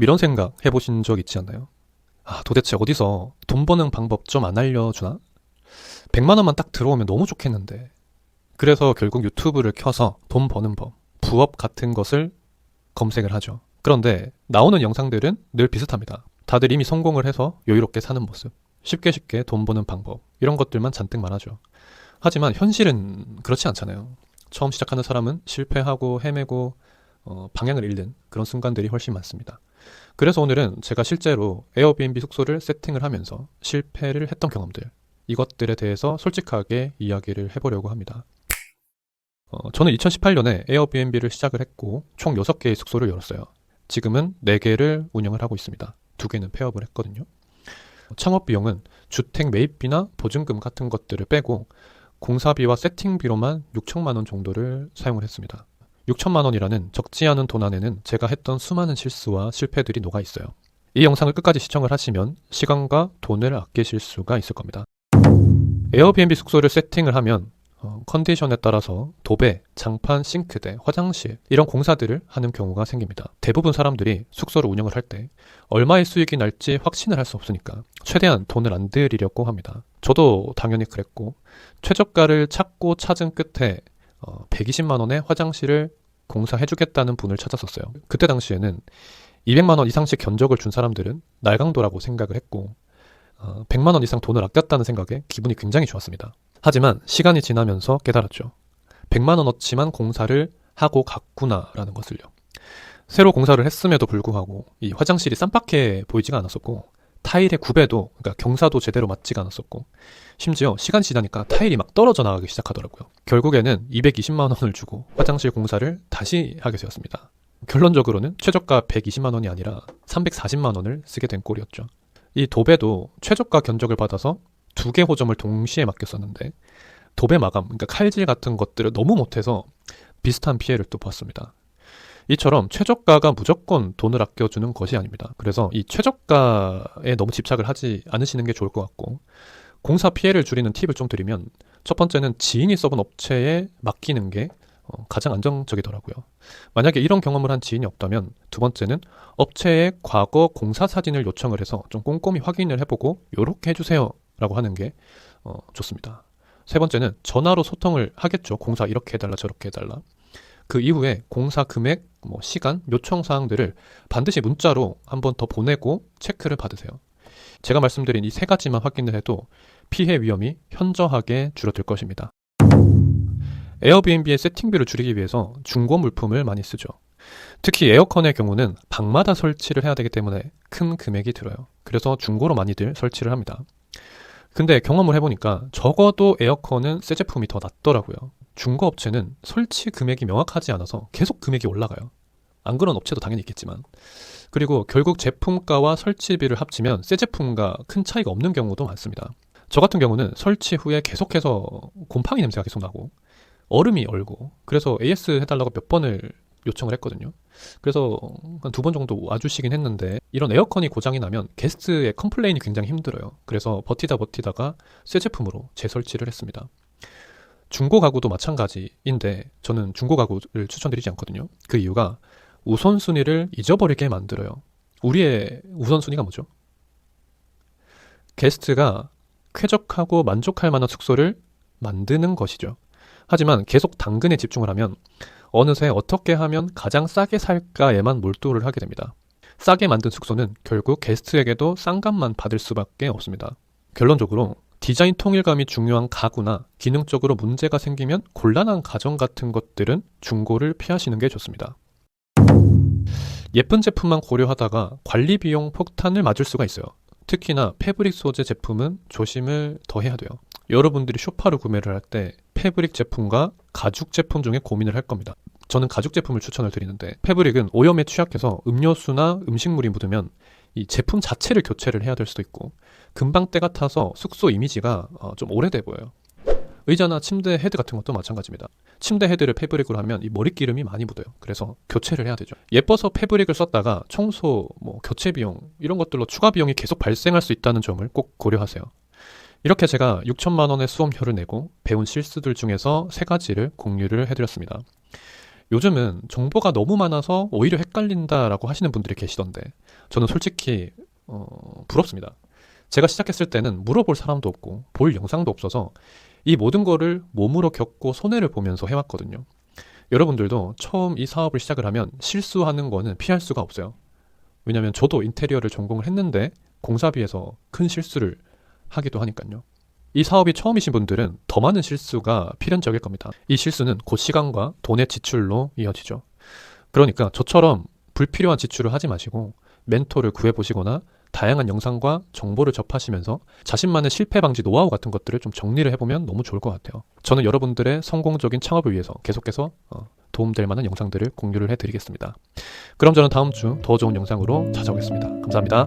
이런 생각 해보신 적 있지 않나요? 도대체 어디서 돈 버는 방법 좀 안 알려주나? 100만 원만 딱 들어오면 너무 좋겠는데. 그래서 결국 유튜브를 켜서 돈 버는 법, 부업 같은 것을 검색을 하죠. 그런데 나오는 영상들은 늘 비슷합니다. 다들 이미 성공을 해서 여유롭게 사는 모습, 쉽게 쉽게 돈 버는 방법, 이런 것들만 잔뜩 말하죠. 하지만 현실은 그렇지 않잖아요. 처음 시작하는 사람은 실패하고 헤매고 방향을 잃는 그런 순간들이 훨씬 많습니다. 그래서 오늘은 제가 실제로 에어비앤비 숙소를 세팅을 하면서 실패를 했던 경험들, 이것들에 대해서 솔직하게 이야기를 해보려고 합니다. 저는 2018년에 에어비앤비를 시작을 했고 총 6개의 숙소를 열었어요. 지금은 4개를 운영을 하고 있습니다. 2개는 폐업을 했거든요. 창업 비용은 주택 매입비나 보증금 같은 것들을 빼고 공사비와 세팅비로만 6천만 원 정도를 사용을 했습니다. 6천만 원이라는 적지 않은 돈 안에는 제가 했던 수많은 실수와 실패들이 녹아 있어요. 이 영상을 끝까지 시청을 하시면 시간과 돈을 아끼실 수가 있을 겁니다. 에어비앤비 숙소를 세팅을 하면 컨디션에 따라서 도배, 장판, 싱크대, 화장실 이런 공사들을 하는 경우가 생깁니다. 대부분 사람들이 숙소를 운영을 할 때 얼마의 수익이 날지 확신을 할 수 없으니까 최대한 돈을 안 들이려고 합니다. 저도 당연히 그랬고 최저가를 찾고 찾은 끝에 120만 원에 화장실을 공사해주겠다는 분을 찾았었어요. 그때 당시에는 200만 원 이상씩 견적을 준 사람들은 날강도라고 생각을 했고 100만 원 이상 돈을 아꼈다는 생각에 기분이 굉장히 좋았습니다. 하지만 시간이 지나면서 깨달았죠. 100만 원어치만 공사를 하고 갔구나라는 것을요. 새로 공사를 했음에도 불구하고 이 화장실이 쌈박해 보이지가 않았었고 타일의 구배도, 그러니까 경사도 제대로 맞지가 않았었고 심지어 시간이 지나니까 타일이 막 떨어져 나가기 시작하더라고요. 결국에는 220만 원을 주고 화장실 공사를 다시 하게 되었습니다. 결론적으로는 최저가 120만 원이 아니라 340만 원을 쓰게 된 꼴이었죠. 이 도배도 최저가 견적을 받아서 2개 호점을 동시에 맡겼었는데 도배 마감, 그러니까 칼질 같은 것들을 너무 못해서 비슷한 피해를 또 봤습니다. 이처럼 최저가가 무조건 돈을 아껴주는 것이 아닙니다. 그래서 이 최저가에 너무 집착을 하지 않으시는 게 좋을 것 같고 공사 피해를 줄이는 팁을 좀 드리면 첫 번째는 지인이 써본 업체에 맡기는 게 가장 안정적이더라고요. 만약에 이런 경험을 한 지인이 없다면 두 번째는 업체의 과거 공사 사진을 요청을 해서 좀 꼼꼼히 확인을 해보고 요렇게 해주세요 라고 하는 게 좋습니다. 세 번째는 전화로 소통을 하겠죠. 공사 이렇게 해달라 저렇게 해달라. 그 이후에 공사 금액, 시간, 요청 사항들을 반드시 문자로 한 번 더 보내고 체크를 받으세요. 제가 말씀드린 이 3가지만 확인을 해도 피해 위험이 현저하게 줄어들 것입니다. 에어비앤비의 세팅비를 줄이기 위해서 중고 물품을 많이 쓰죠. 특히 에어컨의 경우는 방마다 설치를 해야 되기 때문에 큰 금액이 들어요. 그래서 중고로 많이들 설치를 합니다. 근데 경험을 해보니까 적어도 에어컨은 새 제품이 더 낫더라고요. 중고 업체는 설치 금액이 명확하지 않아서 계속 금액이 올라가요. 안 그런 업체도 당연히 있겠지만. 그리고 결국 제품가와 설치비를 합치면 새 제품과 큰 차이가 없는 경우도 많습니다. 저 같은 경우는 설치 후에 계속해서 곰팡이 냄새가 계속 나고 얼음이 얼고 그래서 AS 해달라고 몇 번을 요청을 했거든요. 그래서 한 2번 정도 와주시긴 했는데 이런 에어컨이 고장이 나면 게스트의 컴플레인이 굉장히 힘들어요. 그래서 버티다가 새 제품으로 재설치를 했습니다. 중고 가구도 마찬가지인데 저는 중고 가구를 추천드리지 않거든요. 그 이유가 우선순위를 잊어버리게 만들어요. 우리의 우선순위가 뭐죠? 게스트가 쾌적하고 만족할 만한 숙소를 만드는 것이죠. 하지만 계속 당근에 집중을 하면 어느새 어떻게 하면 가장 싸게 살까에만 몰두를 하게 됩니다. 싸게 만든 숙소는 결국 게스트에게도 싼 값만 받을 수밖에 없습니다. 결론적으로 디자인 통일감이 중요한 가구나 기능적으로 문제가 생기면 곤란한 가정 같은 것들은 중고를 피하시는 게 좋습니다. 예쁜 제품만 고려하다가 관리 비용 폭탄을 맞을 수가 있어요. 특히나 패브릭 소재 제품은 조심을 더 해야 돼요. 여러분들이 소파를 구매를 할 때 패브릭 제품과 가죽 제품 중에 고민을 할 겁니다. 저는 가죽 제품을 추천을 드리는데 패브릭은 오염에 취약해서 음료수나 음식물이 묻으면 이 제품 자체를 교체를 해야 될 수도 있고 금방 때가 타서 숙소 이미지가 좀 오래돼 보여요. 의자나 침대 헤드 같은 것도 마찬가지입니다. 침대 헤드를 패브릭으로 하면 이 머릿기름이 많이 묻어요. 그래서 교체를 해야 되죠. 예뻐서 패브릭을 썼다가 청소, 교체 비용 이런 것들로 추가 비용이 계속 발생할 수 있다는 점을 꼭 고려하세요. 이렇게 제가 6천만 원의 수험료를 내고 배운 실수들 중에서 3가지를 공유를 해드렸습니다. 요즘은 정보가 너무 많아서 오히려 헷갈린다라고 하시는 분들이 계시던데 저는 솔직히 부럽습니다. 제가 시작했을 때는 물어볼 사람도 없고 볼 영상도 없어서 이 모든 거를 몸으로 겪고 손해를 보면서 해왔거든요. 여러분들도 처음 이 사업을 시작을 하면 실수하는 거는 피할 수가 없어요. 왜냐면 저도 인테리어를 전공을 했는데 공사비에서 큰 실수를 하기도 하니까요. 이 사업이 처음이신 분들은 더 많은 실수가 필연적일 겁니다. 이 실수는 곧 시간과 돈의 지출로 이어지죠. 그러니까 저처럼 불필요한 지출을 하지 마시고 멘토를 구해보시거나 다양한 영상과 정보를 접하시면서 자신만의 실패 방지 노하우 같은 것들을 좀 정리를 해보면 너무 좋을 것 같아요. 저는 여러분들의 성공적인 창업을 위해서 계속해서 도움될 만한 영상들을 공유를 해드리겠습니다. 그럼 저는 다음 주 더 좋은 영상으로 찾아오겠습니다. 감사합니다.